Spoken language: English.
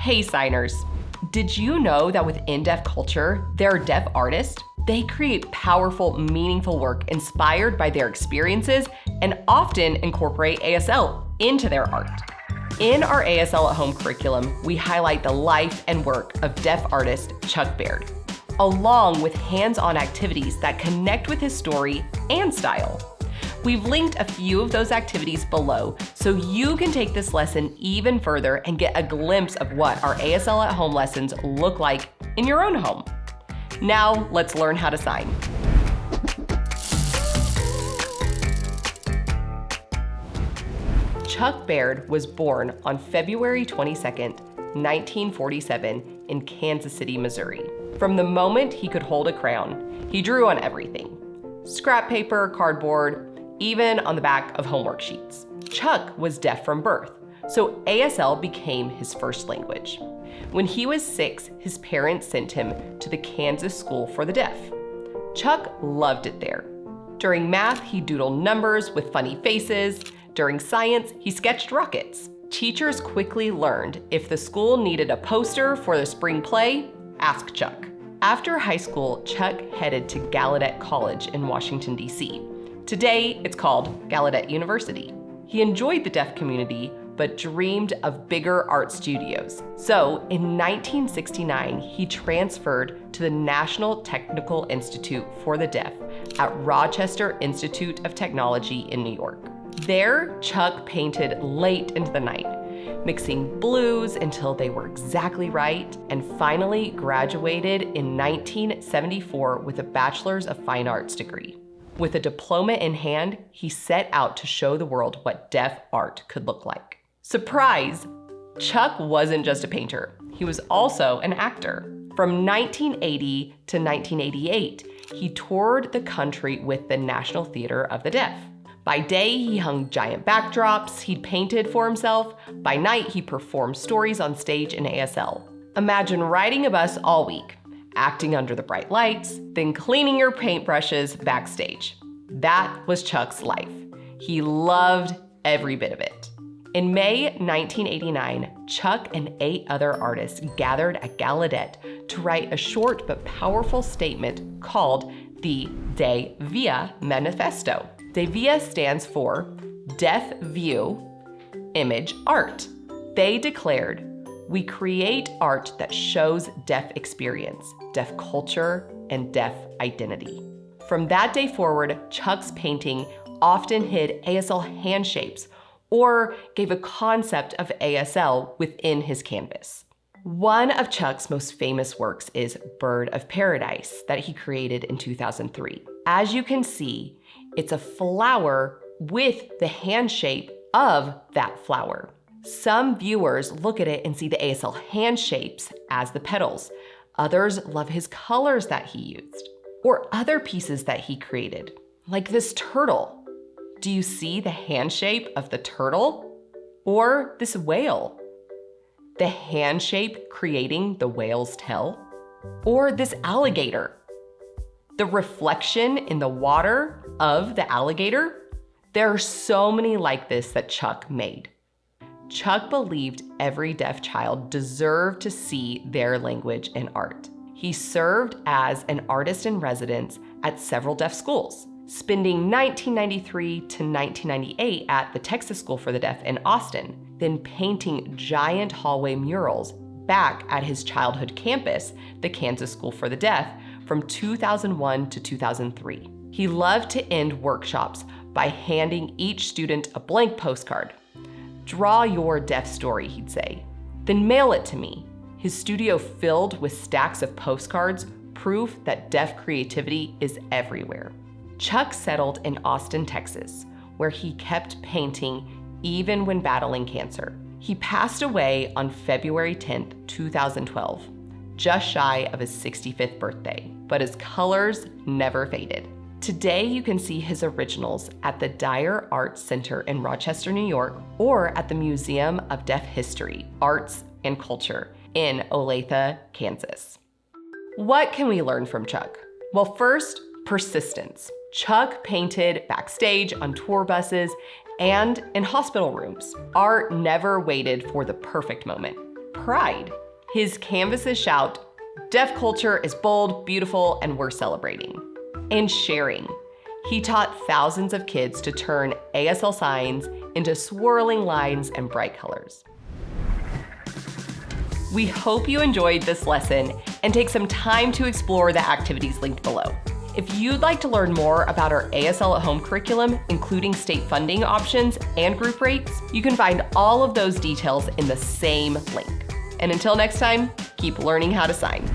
Hey signers, did you know that within deaf culture, there are deaf artists? They create powerful, meaningful work inspired by their experiences and often incorporate ASL into their art. In our ASL at Home curriculum, we highlight the life and work of deaf artist Chuck Baird, along with hands-on activities that connect with his story and style. We've linked a few of those activities below so you can take this lesson even further and get a glimpse of what our ASL at Home lessons look like in your own home. Now, let's learn how to sign. Chuck Baird was born on February 22nd, 1947 in Kansas City, Missouri. From the moment he could hold a crayon, he drew on everything: scrap paper, cardboard, even on the back of homework sheets. Chuck was deaf from birth, so ASL became his first language. When he was 6, his parents sent him to the Kansas School for the Deaf. Chuck loved it there. During math, he doodled numbers with funny faces. During science, he sketched rockets. Teachers quickly learned if the school needed a poster for the spring play, ask Chuck. After high school, Chuck headed to Gallaudet College in Washington, D.C. Today, it's called Gallaudet University. He enjoyed the deaf community, but dreamed of bigger art studios. So in 1969, he transferred to the National Technical Institute for the Deaf at Rochester Institute of Technology in New York. There, Chuck painted late into the night, mixing blues until they were exactly right, and finally graduated in 1974 with a Bachelor's of Fine Arts degree. With a diploma in hand, he set out to show the world what deaf art could look like. Surprise! Chuck wasn't just a painter, he was also an actor. From 1980 to 1988, he toured the country with the National Theater of the Deaf. By day, he hung giant backdrops he'd painted for himself. By night, he performed stories on stage in ASL. Imagine riding a bus all week, acting under the bright lights, then cleaning your paintbrushes backstage. That was Chuck's life. He loved every bit of it. In May 1989, Chuck and 8 other artists gathered at Gallaudet to write a short but powerful statement called the De Via Manifesto. De Via stands for Deaf View, Image, Art. They declared, "We create art that shows deaf experience, deaf culture, and deaf identity." From that day forward, Chuck's painting often hid ASL hand shapes or gave a concept of ASL within his canvas. One of Chuck's most famous works is Bird of Paradise that he created in 2003. As you can see, it's a flower with the hand shape of that flower. Some viewers look at it and see the ASL hand shapes as the petals. Others love his colors that he used, or other pieces that he created, like this turtle. Do you see the hand shape of the turtle? Or this whale? The hand shape creating the whale's tail? Or this alligator? The reflection in the water of the alligator? There are so many like this that Chuck made. Chuck believed every deaf child deserved to see their language in art. He served as an artist in residence at several deaf schools, spending 1993 to 1998 at the Texas School for the Deaf in Austin, then painting giant hallway murals back at his childhood campus, the Kansas School for the Deaf, from 2001 to 2003. He loved to end workshops by handing each student a blank postcard. "Draw your deaf story," he'd say. "Then mail it to me." His studio filled with stacks of postcards, proof that deaf creativity is everywhere. Chuck settled in Austin, Texas, where he kept painting even when battling cancer. He passed away on February 10th, 2012, just shy of his 65th birthday, but his colors never faded. Today, you can see his originals at the Dyer Art Center in Rochester, New York, or at the Museum of Deaf History, Arts, and Culture in Olathe, Kansas. What can we learn from Chuck? Well, first, persistence. Chuck painted backstage, on tour buses, and in hospital rooms. Art never waited for the perfect moment. pride. His canvases shout, "Deaf culture is bold, beautiful, and worth celebrating." And sharing. He taught thousands of kids to turn ASL signs into swirling lines and bright colors. We hope you enjoyed this lesson and take some time to explore the activities linked below. If you'd like to learn more about our ASL at Home curriculum, including state funding options and group rates, you can find all of those details in the same link. And until next time, keep learning how to sign.